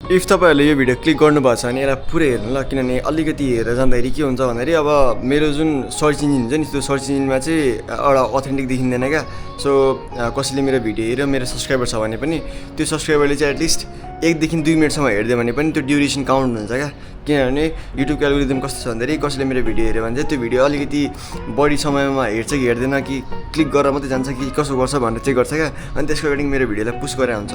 If तपाईँहरूले यो video click गर्नुभएको छ भने यसलाई पुरै हेर्नु ल, किनभने अलिकति हेरेर जाँदाखेरि के हुन्छ भन्दाखेरि अब मेरो जुन सर्च इन्जिन हुन्छ नि त्यो सर्च इन्जिनमा चाहिँ एउटा अथेन्टिक देखिँदैन क्या। सो कसैले मेरो भिडियो हेऱ्यो, मेरो सब्सक्राइबर छ भने पनि त्यो सब्सक्राइबरले चाहिँ एटलिस्ट 1 देखि 2 मिनटसम्म हेरिदियो भने पनि त्यो ड्युरेसन काउन्ट हुन्छ क्या। किनभने युट्युबको एल्गोरिदम कस्तो छ भन्दाखेरि कसैले मेरो भिडियो हेऱ्यो भने चाहिँ त्यो भिडियो अलिकति बढी समयमा हेर्छ कि हेर्दैन, कि क्लिक गरेर मात्रै जान्छ कि कसो गर्छ भनेर चेक गर्छ क्या। अनि त्यसको अकर्डिङ मेरो भिडियोलाई पुस गरेर हुन्छ।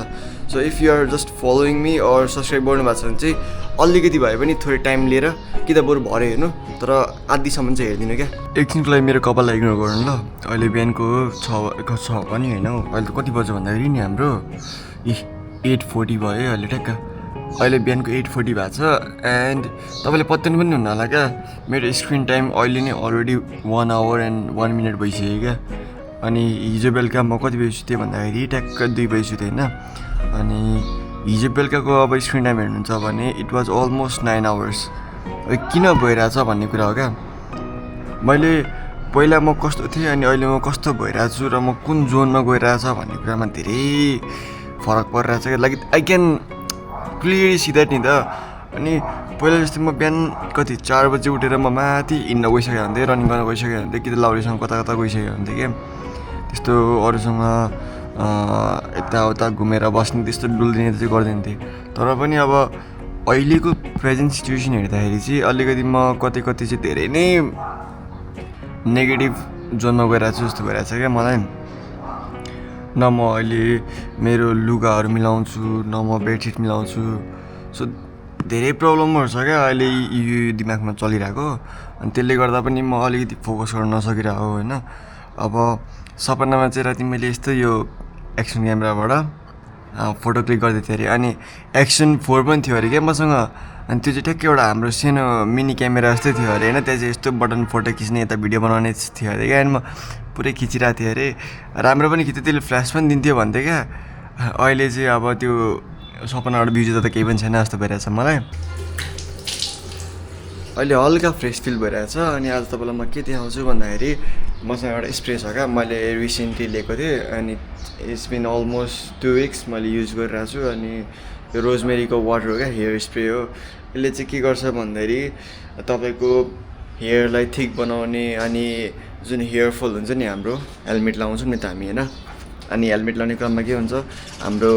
So if you are just following me or subscribe गर्नु भएको छ भने चाहिँ अलिकति भए पनि थोरै टाइम लिएर कि त बरु भरे हेर्नु, तर आधीसम्म चाहिँ हेरिदिनु क्या। एकछिनको लागि मेरो कपाललाई इग्नोर गर्नु ल। अहिले बिहानको 6 पनि होइन हौ, अहिले त कति बज्यो भन्दाखेरि नि हाम्रो 8:40 भयो अहिले ठ्याक्क। अहिले बिहानको 8:40 भएको छ। एन्ड तपाईँले पत्याउनु पनि हुन्न होला क्या, मेरो स्क्रिन टाइम अहिले नै अलरेडी 1 hour and 1 minute भइसक्यो क्या। अनि हिजो बेलुका म कति बजी सुतेँ भन्दाखेरि ट्याक्क 2 बजी सुतेँ होइन। अनि हिजो बेलुकाको अब स्क्रिन टाइम हेर्नुहुन्छ भने इट वाज अलमोस्ट 9 hours। किन भइरहेछ भन्ने कुरा हो क्या। मैले पहिला म कस्तो थिएँ अनि अहिले म कस्तो भइरहेको छु र म कुन जोनमा गइरहेछ भन्ने कुरामा धेरै फरक परिरहेछ क्या। Like I can clearly see that नि त। अनि पहिला जस्तै म बिहान कति 4 बजी उठेर म माथि हिँड्न गइसकेको हुन्थेँ, रनिङ गर्न गइसकेको हुन्थेँ, कि त लाउरीसँग कता कता गइसकेको हुन्थेँ क्या। त्यस्तो अरूसँग यताउता घुमेर बस्ने त्यस्तो डुल्दिने चाहिँ गर्दैन थिएँ। तर पनि अब अहिलेको प्रेजेन्ट सिचुएसन हेर्दाखेरि चाहिँ अलिकति म कति चाहिँ धेरै नै नेगेटिभ जोनमा गइरहेको छु जस्तो भइरहेछ क्या मलाई। न म अहिले मेरो लुगाहरू मिलाउँछु, न म बेडसिट मिलाउँछु। सो धेरै प्रब्लमहरू छ क्या अहिले यो दिमागमा चलिरहेको। अनि त्यसले गर्दा पनि म अलिकति फोकस गर्न नसकिरहेको होइन। अब सपनामा चाहिँ राति मैले यस्तो यो एक्सन क्यामेराबाट फोटो क्लिक गर्दै थिएँ अरे। अनि एक्सन 4 पनि थियो अरे क्या मसँग। अनि त्यो चाहिँ ठ्याक्कै एउटा हाम्रो सानो मिनी क्यामेरा जस्तै थियो अरे होइन। त्यहाँ चाहिँ यस्तो बटन फोटो खिच्ने यता भिडियो बनाउने थियो अरे क्या। अनि म पुरै खिचिरहेको थिएँ अरे, राम्रो पनि खिच्थ्यो, त्यसले फ्ल्यास पनि दिन्थ्यो भन्थ्यो क्या। अहिले चाहिँ अब त्यो सपनाबाट बिउजिँदा त केही पनि छैन जस्तो भइरहेछ मलाई। अहिले हल्का फ्रेस फिल भइरहेछ। अनि आज तपाईँलाई म के देखाउँछु भन्दाखेरि मसँग एउटा स्प्रे छ क्या, मैले रिसेन्टली लिएको थिएँ। अनि इट्स बिन अलमोस्ट 2 weeks मैले युज गरिरहेको छु। अनि यो रोजमेरीको वाटर हो क्या, हेयर स्प्रे हो। यसले चाहिँ के गर्छ भन्दाखेरि तपाईँको हेयरलाई थिक बनाउने, अनि जुन हेयर फल हुन्छ नि हाम्रो, हेलमेट लाउँछौँ नि त हामी होइन। अनि हेलमेट लाउने क्रममा के हुन्छ हाम्रो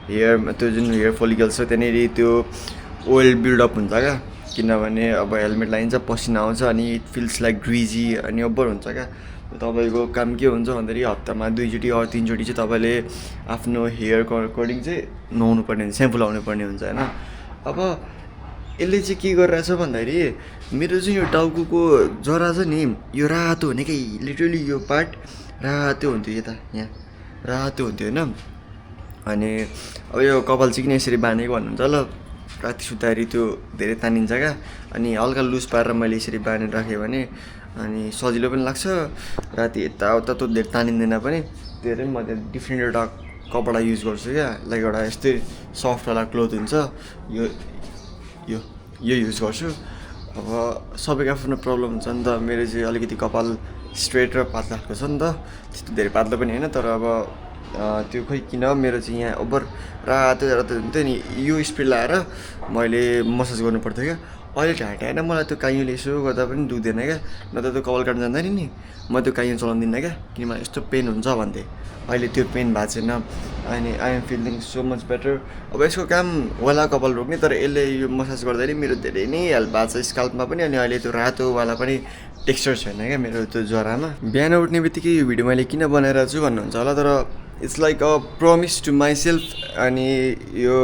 हेयरमा त्यो जुन हेयर फोलिकल्स छ त्यहाँनिर त्यो ओइल बिल्डअप हुन्छ क्या। किनभने अब हेलमेट लगाइन्छ, पसिना आउँछ अनि इट फिल्स लाइक ग्रिजी अनि ओभर हुन्छ क्या। तपाईँको काम के हुन्छ भन्दाखेरि हप्तामा 2 चोटि अरू 3 चोटि चाहिँ तपाईँले आफ्नो हेयरको अकर्डिङ चाहिँ नुहाउनु पर्ने हुन्छ, सेम्पू लाउनु पर्ने हुन्छ होइन। अब यसले चाहिँ के गरिरहेछ भन्दाखेरि मेरो चाहिँ यो टाउकोको जरा छ नि, यो रातो हुने कि लिटरली यो पार्ट रातो हुन्थ्यो, यता यहाँ रातो हुन्थ्यो होइन। अनि अब यो कपाल चाहिँ किन यसरी बाँधेको भन्नुहुन्छ ल, राति सुत्दाखेरि त्यो धेरै तानिन्छ क्या। अनि हल्का लुज पारेर मैले यसरी बाँधेर राखेँ भने अनि सजिलो पनि लाग्छ, राति यताउता त्यो धेरै तानिँदैन पनि। धेरै म डिफ्रेन्ट एउटा कपडा युज गर्छु क्या, लाइक एउटा यस्तै सफ्टवाला क्लोथ हुन्छ यो यो यो युज गर्छु। अब सबैको आफ्नो प्रब्लम हुन्छ नि त। मेरो चाहिँ अलिकति कपाल स्ट्रेट र पातला खालको छ नि त, त्यस्तो धेरै पातला पनि होइन। तर अब त्यो खोइ किन मेरो चाहिँ यहाँ ओभर रातो हुन्थ्यो नि। यो स्प्रे लाएर मैले मसाज गर्नु पर्थ्यो क्या। अहिले ढाँट्याएन मलाई त्यो काइयोले यसो गर्दा पनि दुख्दैन क्या। न त त्यो कपाल काट्नु जाँदैन नि म त्यो काइयो चलाउँदिनँ क्या, किन मलाई यस्तो पेन हुन्छ भन्थेँ। अहिले त्यो पेन भएको छैन। अनि I am feeling so much better. अब यसको काम वाला कपाल रोक्ने, तर यसले यो मसाज गर्दाखेरि मेरो धेरै नै हेल्प भएको छ स्काल्पमा पनि। अनि अहिले त्यो रातोवाला पनि टेक्स्चर छैन क्या मेरो त्यो जरामा। बिहान उठ्ने बित्तिकै यो भिडियो मैले किन बनाइरहेको छु भन्नुहुन्छ होला, तर it's like a promise to myself. अनि यो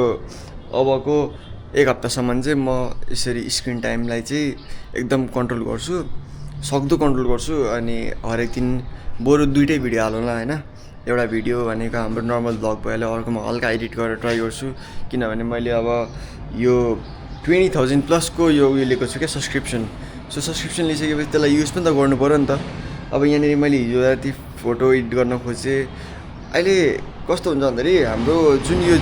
अबको 1 हप्तासम्म चाहिँ म यसरी स्क्रिन टाइमलाई चाहिँ एकदम कन्ट्रोल गर्छु, सक्दो कन्ट्रोल गर्छु। अनि हरेक दिन बरु 2टै भिडियो हालौँला होइन। एउटा भिडियो भनेको हाम्रो नर्मल भ्लग भइहाल्यो, अर्कोमा हल्का एडिट गरेर ट्राई गर्छु। किनभने मैले अब यो 20,000 प्लसको यो उयो लिएको छु क्या सब्सक्रिप्सन। सो सब्सक्रिप्सन लिइसकेपछि त्यसलाई युज पनि त गर्नु पऱ्यो नि त। अब यहाँनिर मैले हिजो राति फोटो एडिट गर्न खोजेँ। अहिले कस्तो हुन्छ भन्दाखेरि हाम्रो जुन यो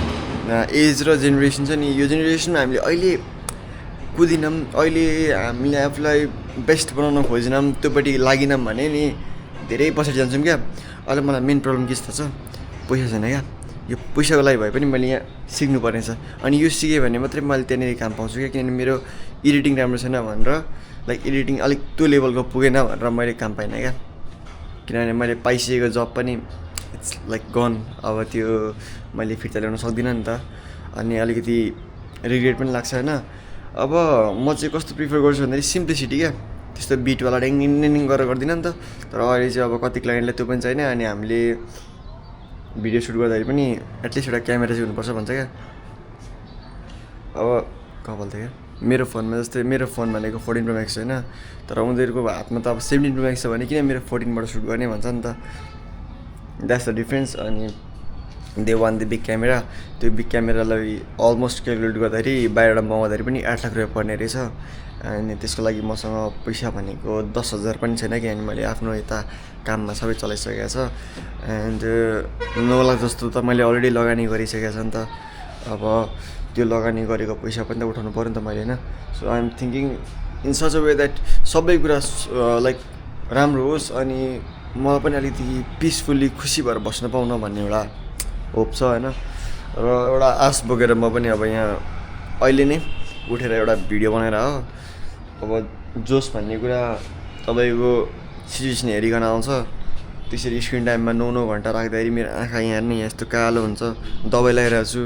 एज र जेनेरेसन छ नि, यो जेनेरेसनमा हामीले अहिले कुदिनौँ, अहिले हामीले आफूलाई बेस्ट बनाउन खोजेनौँ, त्योपट्टि लागिनौँ भने नि धेरै पछाडि जान्छौँ क्या। अहिले मलाई मेन प्रब्लम के छ थाहा छ, पैसा छैन क्या। यो पैसाको लागि भए पनि मैले यहाँ सिक्नुपर्ने छ अनि यो सिकेँ भने मात्रै मैले त्यहाँनिर काम पाउँछु क्या किनभने मेरो एडिटिङ राम्रो छैन भनेर लाइक एडिटिङ अलिक त्यो लेभलको पुगेन भनेर मैले काम पाइनँ क्या किनभने मैले पाइसकेको जब पनि इट्स लाइक गन अब त्यो मैले फिर्ता ल्याउन सक्दिनँ नि त अनि अलिकति रिग्रेट पनि लाग्छ होइन अब म चाहिँ कस्तो प्रिफर गर्छु भन्दाखेरि सिम्प्लिसिटी क्या त्यस्तो बिटवाला ड्याङ गरेर गर्दिनँ नि त तर अहिले चाहिँ अब कति क्लाइन्टलाई त्यो पनि छैन अनि हामीले भिडियो सुट गर्दाखेरि पनि एटलिस्ट एउटा क्यामेरा चाहिँ हुनुपर्छ भन्छ क्या अब कपाल थियो क्या मेरो फोनमा जस्तै मेरो फोन भनेको 14 Pro Max होइन तर उनीहरूको हातमा त अब 17 Pro Max छ भने किन मेरो 14बाट सुट गर्ने भन्छ नि त द्याट्स द डिफ्रेन्स अनि they one the big camera त्यो बिग क्यामेरालाई अलमोस्ट क्यालकुलेट गर्दाखेरि बाहिरबाट मगाउँदाखेरि पनि 8 लाख रुपियाँ पर्ने रहेछ अनि त्यसको लागि मसँग पैसा भनेको 10,000 पनि छैन किनभने मैले आफ्नो यता काममा सबै चलाइसकेको छ एन्ड 9 लाख जस्तो त मैले अलरेडी लगानी गरिसकेको छ नि त अब त्यो लगानी गरेको पैसा पनि त उठाउनु पऱ्यो नि त मैले होइन so I am thinking in such a way that सबै कुरा लाइक राम्रो होस् अनि मलाई पनि अलिकति पिसफुल्ली खुसी भएर बस्न पाउन भन्ने एउटा होप छ होइन र एउटा आश बोकेर म पनि अब यहाँ अहिले नै उठेर एउटा भिडियो बनाएर हो अब जोस भन्ने कुरा तपाईँको सिचुएसन हेरिकन आउँछ त्यसरी स्क्रिन टाइममा 9 घन्टा राख्दाखेरि मेरो आँखा यहाँ नै यस्तो कालो हुन्छ दबाई लगाइरहेको छु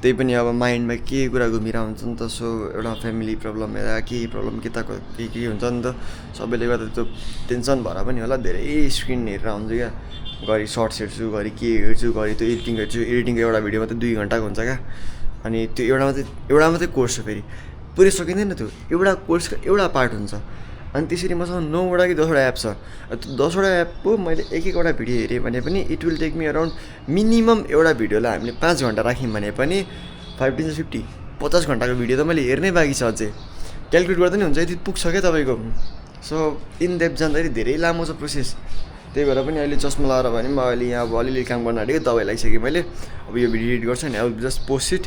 त्यही पनि अब माइन्डमा के कुरा घुमिरहेको हुन्छ नि त सो एउटा फ्यामिली प्रब्लम हेर के प्रब्लम के हुन्छ नि त सबैले गर्दा त्यो टेन्सन भएर पनि होला धेरै स्क्रिन हेरेर हुन्छ क्या घरि सर्ट्स हेर्छु घरि के हेर्छु घरि त्यो एडिटिङ हेर्छु एडिटिङको एउटा भिडियो मात्रै 2 घन्टाको हुन्छ क्या अनि त्यो एउटा मात्रै कोर्स हो फेरि पुरै सकिँदैन त्यो एउटा कोर्सको एउटा पार्ट हुन्छ अनि त्यसरी मसँग 9वटा कि 10वटा एप छ त्यो 10वटा एपको मैले एक-एकवटा भिडियो हेरेँ भने पनि it will take me around minimum एउटा भिडियोलाई हामीले 5 घन्टा राख्यौँ भने पनि 5 × 50 50 घन्टाको भिडियो त मैले हेर्नै बाँकी छ अझै क्यालकुलेट गर्दा नि हुन्छ यति पुग्छ क्या तपाईँको सो इन डेप्थ जाँदाखेरि धेरै लामो छ प्रोसेस त्यही भएर पनि अहिले चस्मा लगाएर भने पनि अहिले यहाँ अब अलिअलि काम गर्न आँटेको दबाई लगाइसकेँ मैले अब यो भिडियो एडिट गर्छु नि I will just post it